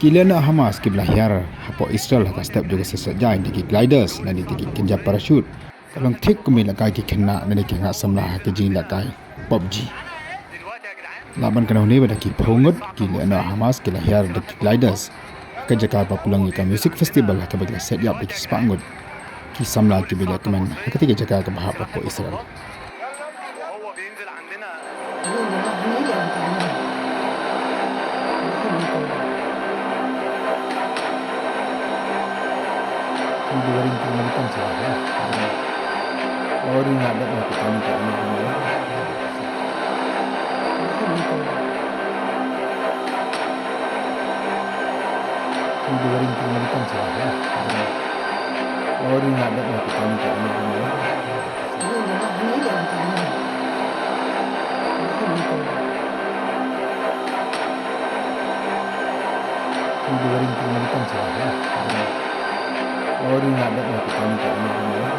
Kilana Hamas kibla Hiar hapo Israel haka step juga sesajai diki gliders na diki kenja parachute kalong thik kumila kai ki khenna na diki nga samla ke Jingialehkai PUBG laban kana hune bada ki phongot kilana Hamas kila Hiar diki gliders ke jaka papulang ka music festival haka bagla set yap diki spangut ki samla ki bila kaman haka tiga jaka ka bahap hapo Israel Diwaring pemilikan saja. Orang yang ada melakukan ini. Diwaring pemilikan saja. Orang yang ada melakukan ini. Diwaring pemilikan saja. Orang yang ada melakukan ini.